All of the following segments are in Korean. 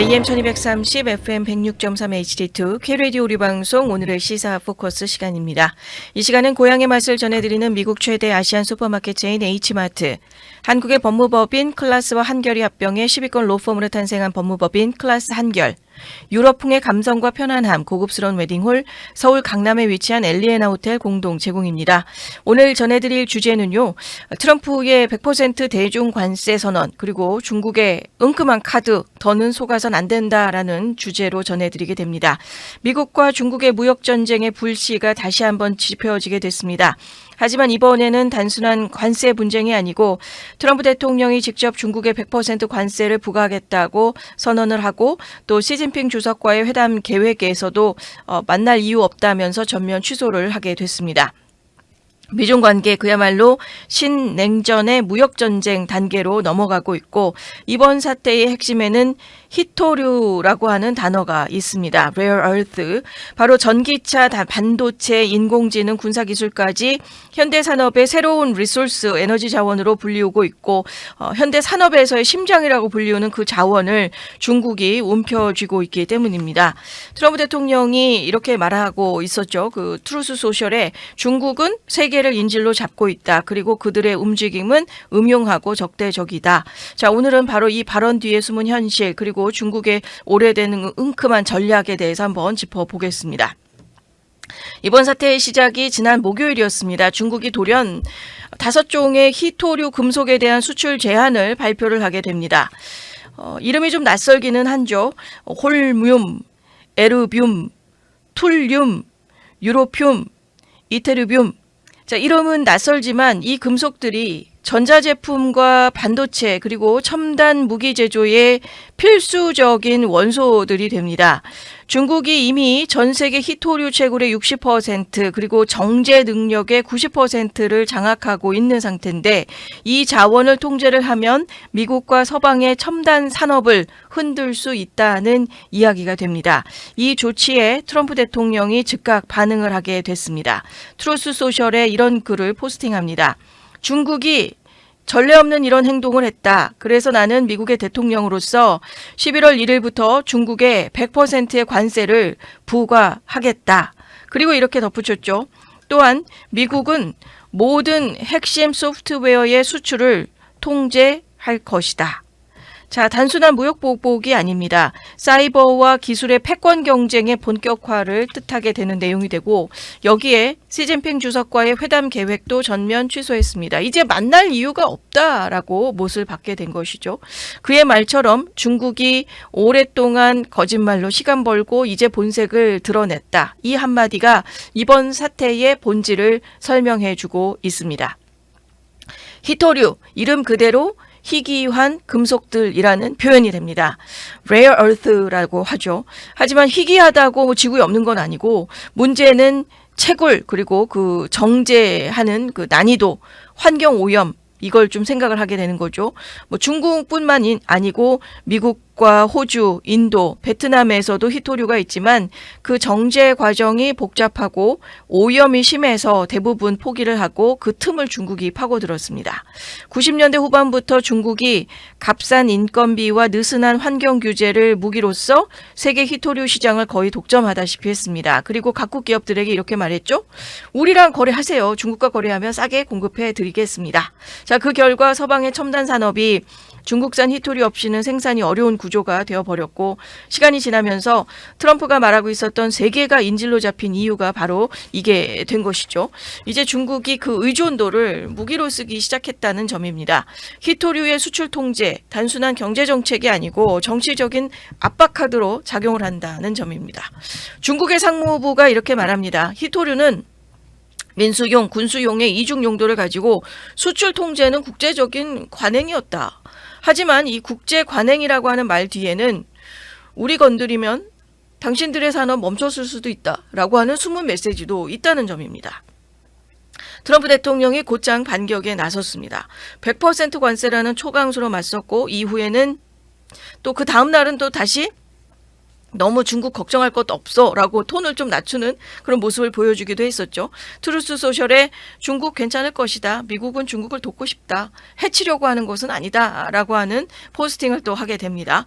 AM 1230, FM 106.3 HD2, K-Radio 우리 방송 오늘의 시사 포커스 시간입니다. 이 시간은 고향의 맛을 전해드리는 미국 최대 아시안 슈퍼마켓 체인 H마트, 한국의 법무법인 클라스와 한결이 합병해 10위권 로펌으로 탄생한 법무법인 클라스 한결, 유럽풍의 감성과 편안함, 고급스러운 웨딩홀, 서울 강남에 위치한 엘리에나 호텔 공동 제공입니다. 오늘 전해드릴 주제는요, 트럼프의 100% 대중 관세 선언, 그리고 중국의 은큼한 카드, 더는 속아선 안 된다라는 주제로 전해드리게 됩니다. 미국과 중국의 무역전쟁의 불씨가 다시 한번 지펴지게 됐습니다. 하지만 이번에는 단순한 관세 분쟁이 아니고 트럼프 대통령이 직접 중국에 100% 관세를 부과하겠다고 선언을 하고 또 시진핑 주석과의 회담 계획에서도 만날 이유 없다면서 전면 취소를 하게 됐습니다. 미중 관계 그야말로 신냉전의 무역전쟁 단계로 넘어가고 있고 이번 사태의 핵심에는 히토류라고 하는 단어가 있습니다. Rare Earth, 바로 전기차, 반도체, 인공지능, 군사기술까지 현대산업의 새로운 리소스, 에너지 자원으로 불리우고 있고 현대산업에서의 심장이라고 불리우는 그 자원을 중국이 움켜쥐고 있기 때문입니다. 트럼프 대통령이 이렇게 말하고 있었죠. 그 트루스 소셜에 중국은 세계를 인질로 잡고 있다. 그리고 그들의 움직임은 음흉하고 적대적이다. 자, 오늘은 바로 이 발언 뒤에 숨은 현실 그리고 중국의 오래된 은큼한 전략에 대해서 한번 짚어보겠습니다. 이번 사태의 시작이 지난 목요일이었습니다. 중국이 돌연 5종의 히토류 금속에 대한 수출 제한을 발표를 하게 됩니다. 이름이 좀 낯설기는 한죠. 홀뮴, 에르뮴, 툴뮴, 유로뮴, 이테르뮴. 자, 이름은 낯설지만 이 금속들이 전자제품과 반도체 그리고 첨단 무기 제조의 필수적인 원소들이 됩니다. 중국이 이미 전 세계 히토류 채굴의 60% 그리고 정제 능력의 90%를 장악하고 있는 상태인데 이 자원을 통제를 하면 미국과 서방의 첨단 산업을 흔들 수 있다는 이야기가 됩니다. 이 조치에 트럼프 대통령이 즉각 반응을 하게 됐습니다. 트루스 소셜에 이런 글을 포스팅합니다. 중국이 전례 없는 이런 행동을 했다. 그래서 나는 미국의 대통령으로서 11월 1일부터 중국에 100%의 관세를 부과하겠다. 그리고 이렇게 덧붙였죠. 또한 미국은 모든 핵심 소프트웨어의 수출을 통제할 것이다. 자, 단순한 무역 보복이 아닙니다. 사이버와 기술의 패권 경쟁의 본격화를 뜻하게 되는 내용이 되고 여기에 시진핑 주석과의 회담 계획도 전면 취소했습니다. 이제 만날 이유가 없다라고 못을 받게 된 것이죠. 그의 말처럼 중국이 오랫동안 거짓말로 시간 벌고 이제 본색을 드러냈다. 이 한마디가 이번 사태의 본질을 설명해주고 있습니다. 히토류, 이름 그대로 희귀한 금속들이라는 표현이 됩니다. Rare Earth라고 하죠. 하지만 희귀하다고 지구에 없는 건 아니고 문제는 채굴 그리고 그 정제하는 그 난이도, 환경 오염 이걸 좀 생각을 하게 되는 거죠. 뭐 중국뿐만 아니고 미국과 호주, 인도, 베트남에서도 히토류가 있지만 그 정제 과정이 복잡하고 오염이 심해서 대부분 포기를 하고 그 틈을 중국이 파고들었습니다. 90년대 후반부터 중국이 값싼 인건비와 느슨한 환경 규제를 무기로써 세계 히토류 시장을 거의 독점하다시피 했습니다. 그리고 각국 기업들에게 이렇게 말했죠. 우리랑 거래하세요. 중국과 거래하면 싸게 공급해 드리겠습니다. 자, 그 결과 서방의 첨단 산업이 중국산 히토류 없이는 생산이 어려운 구조가 되어버렸고 시간이 지나면서 트럼프가 말하고 있었던 세계가 인질로 잡힌 이유가 바로 이게 된 것이죠. 이제 중국이 그 의존도를 무기로 쓰기 시작했다는 점입니다. 히토류의 수출 통제, 단순한 경제정책이 아니고 정치적인 압박카드로 작용을 한다는 점입니다. 중국의 상무부가 이렇게 말합니다. 히토류는 민수용, 군수용의 이중 용도를 가지고 수출 통제는 국제적인 관행이었다. 하지만 이 국제 관행이라고 하는 말 뒤에는 우리 건드리면 당신들의 산업 멈췄을 수도 있다라고 하는 숨은 메시지도 있다는 점입니다. 트럼프 대통령이 곧장 반격에 나섰습니다. 100% 관세라는 초강수로 맞섰고 이후에는 또 그 다음 날은 또 다시 너무 중국 걱정할 것 없어 라고 톤을 좀 낮추는 그런 모습을 보여주기도 했었죠. 트루스 소셜에 중국 괜찮을 것이다. 미국은 중국을 돕고 싶다. 해치려고 하는 것은 아니다. 라고 하는 포스팅을 또 하게 됩니다.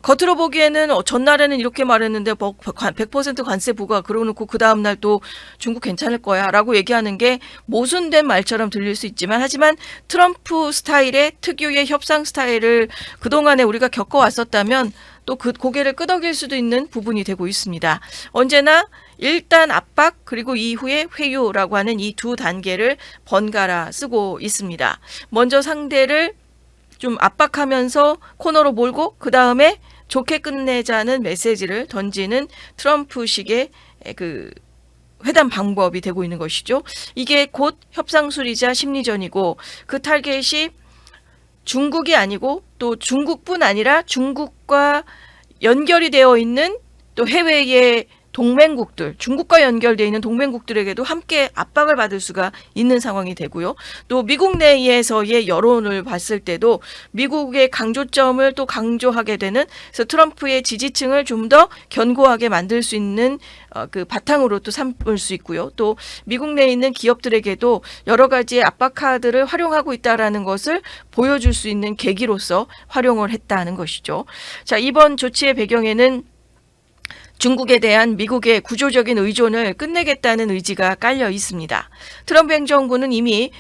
겉으로 보기에는 전날에는 이렇게 말했는데 100% 관세 부과 그러고 놓고 그 다음날 또 중국 괜찮을 거야 라고 얘기하는 게 모순된 말처럼 들릴 수 있지만 하지만 트럼프 스타일의 특유의 협상 스타일을 그동안에 우리가 겪어왔었다면 또 그 고개를 끄덕일 수도 있는 부분이 되고 있습니다. 언제나 일단 압박 그리고 이후에 회유라고 하는 이 두 단계를 번갈아 쓰고 있습니다. 먼저 상대를 좀 압박하면서 코너로 몰고 그 다음에 좋게 끝내자는 메시지를 던지는 트럼프식의 그 회담 방법이 되고 있는 것이죠. 이게 곧 협상술이자 심리전이고 그 타겟이 중국이 아니고 또 중국뿐 아니라 중국과 연결이 되어 있는 또 해외의 동맹국들, 중국과 연결되어 있는 동맹국들에게도 함께 압박을 받을 수가 있는 상황이 되고요. 또 미국 내에서의 여론을 봤을 때도 미국의 강조점을 또 강조하게 되는 그래서 트럼프의 지지층을 좀 더 견고하게 만들 수 있는 그 바탕으로 또 삼을 수 있고요. 또 미국 내에 있는 기업들에게도 여러 가지의 압박 카드를 활용하고 있다라는 것을 보여줄 수 있는 계기로서 활용을 했다는 것이죠. 자, 이번 조치의 배경에는 중국에 대한 미국의 구조적인 의존을 끝내겠다는 의지가 깔려 있습니다. 트럼프 행정부는 이미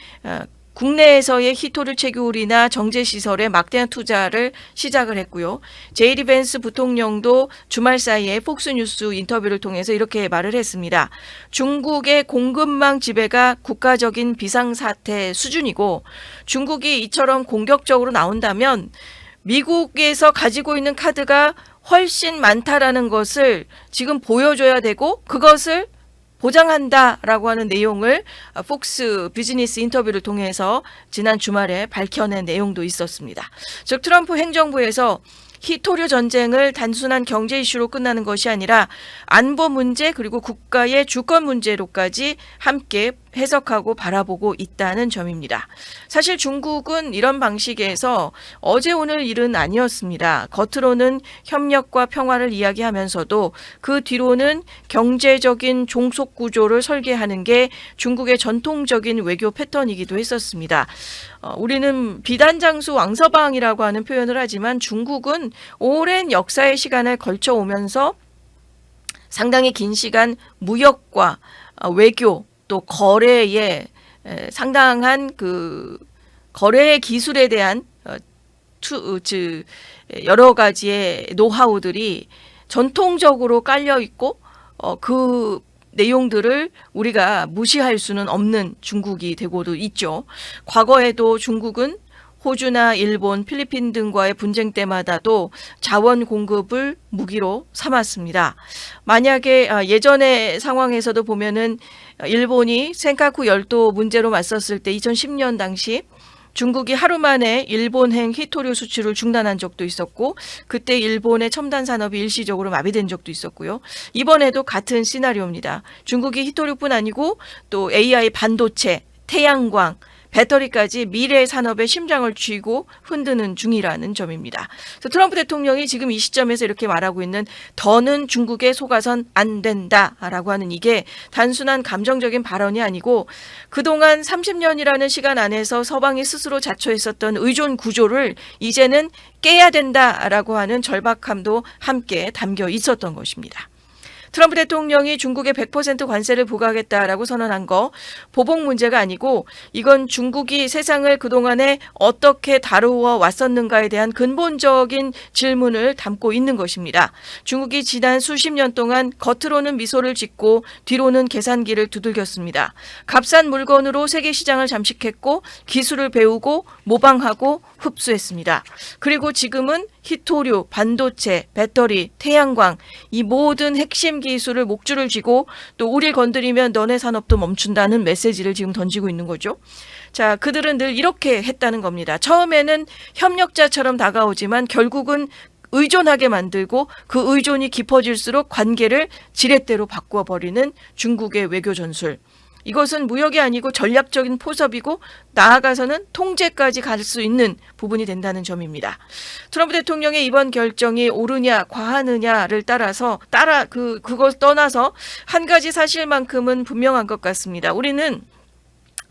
국내에서의 히토류 채굴이나 정제시설에 막대한 투자를 시작을 했고요. 제이디 벤스 부통령도 주말 사이에 폭스뉴스 인터뷰를 통해서 이렇게 말을 했습니다. 중국의 공급망 지배가 국가적인 비상사태 수준이고 중국이 이처럼 공격적으로 나온다면 미국에서 가지고 있는 카드가 훨씬 많다라는 것을 지금 보여줘야 되고 그것을 보장한다라고 하는 내용을 폭스 비즈니스 인터뷰를 통해서 지난 주말에 밝혀낸 내용도 있었습니다. 즉 트럼프 행정부에서 히토류 전쟁을 단순한 경제 이슈로 끝나는 것이 아니라 안보 문제 그리고 국가의 주권 문제로까지 함께 해석하고 바라보고 있다는 점입니다. 사실 중국은 이런 방식에서 어제 오늘 일은 아니었습니다. 겉으로는 협력과 평화를 이야기하면서도 그 뒤로는 경제적인 종속 구조를 설계하는 게 중국의 전통적인 외교 패턴이기도 했었습니다. 우리는 비단장수 왕서방이라고 하는 표현을 하지만 중국은 오랜 역사의 시간을 걸쳐 오면서 상당히 긴 시간 무역과 외교 또 거래에 상당한 그 거래의 기술에 대한 여러 가지의 노하우들이 전통적으로 깔려 있고 그 내용들을 우리가 무시할 수는 없는 중국이 되고도 있죠. 과거에도 중국은 호주나 일본, 필리핀 등과의 분쟁 때마다도 자원 공급을 무기로 삼았습니다. 만약에 예전의 상황에서도 보면은 일본이 센카쿠 열도 문제로 맞섰을 때 2010년 당시 중국이 하루 만에 일본행 히토류 수출을 중단한 적도 있었고 그때 일본의 첨단 산업이 일시적으로 마비된 적도 있었고요. 이번에도 같은 시나리오입니다. 중국이 히토류뿐 아니고 또 AI 반도체, 태양광, 배터리까지 미래 산업의 심장을 쥐고 흔드는 중이라는 점입니다. 그래서 트럼프 대통령이 지금 이 시점에서 이렇게 말하고 있는 더는 중국에 속아선 안 된다라고 하는 이게 단순한 감정적인 발언이 아니고 그동안 30년이라는 시간 안에서 서방이 스스로 자초했었던 의존 구조를 이제는 깨야 된다라고 하는 절박함도 함께 담겨 있었던 것입니다. 트럼프 대통령이 중국에 100% 관세를 부과하겠다라고 선언한 거 보복 문제가 아니고 이건 중국이 세상을 그동안에 어떻게 다루어 왔었는가에 대한 근본적인 질문을 담고 있는 것입니다. 중국이 지난 수십 년 동안 겉으로는 미소를 짓고 뒤로는 계산기를 두들겼습니다. 값싼 물건으로 세계 시장을 잠식했고 기술을 배우고 모방하고 흡수했습니다. 그리고 지금은 히토류, 반도체, 배터리, 태양광 이 모든 핵심 기술을 목줄을 쥐고 또 우리를 건드리면 너네 산업도 멈춘다는 메시지를 지금 던지고 있는 거죠. 자, 그들은 늘 이렇게 했다는 겁니다. 처음에는 협력자처럼 다가오지만 결국은 의존하게 만들고 그 의존이 깊어질수록 관계를 지렛대로 바꾸어버리는 중국의 외교 전술. 이것은 무역이 아니고 전략적인 포섭이고 나아가서는 통제까지 갈 수 있는 부분이 된다는 점입니다. 트럼프 대통령의 이번 결정이 옳으냐 과하느냐를 따라서 그걸 떠나서 한 가지 사실만큼은 분명한 것 같습니다. 우리는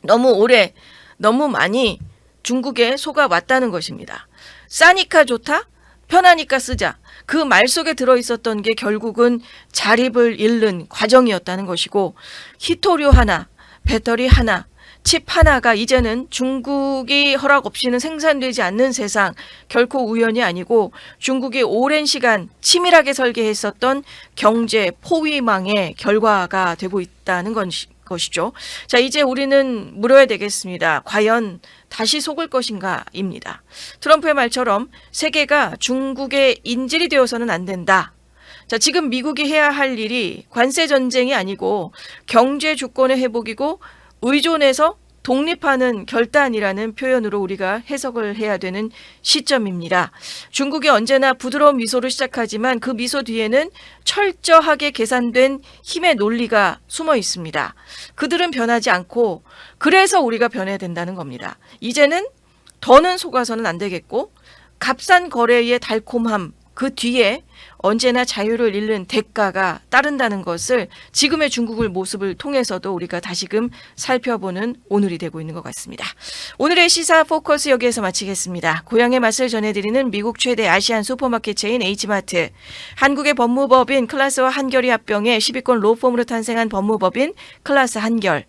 너무 오래 너무 많이 중국에 속아왔다는 것입니다. 싸니까 좋다? 편하니까 쓰자. 그 말 속에 들어있었던 게 결국은 자립을 잃는 과정이었다는 것이고, 히토류 하나, 배터리 하나, 칩 하나가 이제는 중국이 허락 없이는 생산되지 않는 세상, 결코 우연이 아니고 중국이 오랜 시간 치밀하게 설계했었던 경제 포위망의 결과가 되고 있다는 것이죠. 자, 이제 우리는 물어야 되겠습니다. 과연 다시 속을 것인가입니다. 트럼프의 말처럼 세계가 중국의 인질이 되어서는 안 된다. 자, 지금 미국이 해야 할 일이 관세 전쟁이 아니고 경제 주권의 회복이고 의존에서 독립하는 결단이라는 표현으로 우리가 해석을 해야 되는 시점입니다. 중국이 언제나 부드러운 미소로 시작하지만 그 미소 뒤에는 철저하게 계산된 힘의 논리가 숨어 있습니다. 그들은 변하지 않고 그래서 우리가 변해야 된다는 겁니다. 이제는 더는 속아서는 안 되겠고 값싼 거래의 달콤함 그 뒤에 언제나 자유를 잃는 대가가 따른다는 것을 지금의 중국의 모습을 통해서도 우리가 다시금 살펴보는 오늘이 되고 있는 것 같습니다. 오늘의 시사 포커스 여기에서 마치겠습니다. 고향의 맛을 전해드리는 미국 최대 아시안 슈퍼마켓 체인 H마트, 한국의 법무법인 클라스와 한결이 합병해 10위권 로펌으로 탄생한 법무법인 클라스 한결,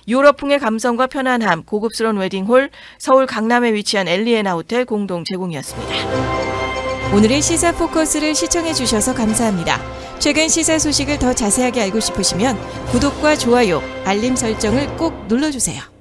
유럽풍의 감성과 편안함, 고급스러운 웨딩홀, 서울 강남에 위치한 엘리에나 호텔 공동 제공이었습니다. 오늘의 시사 포커스를 시청해 주셔서 감사합니다. 최근 시사 소식을 더 자세하게 알고 싶으시면 구독과 좋아요, 알림 설정을 꼭 눌러주세요.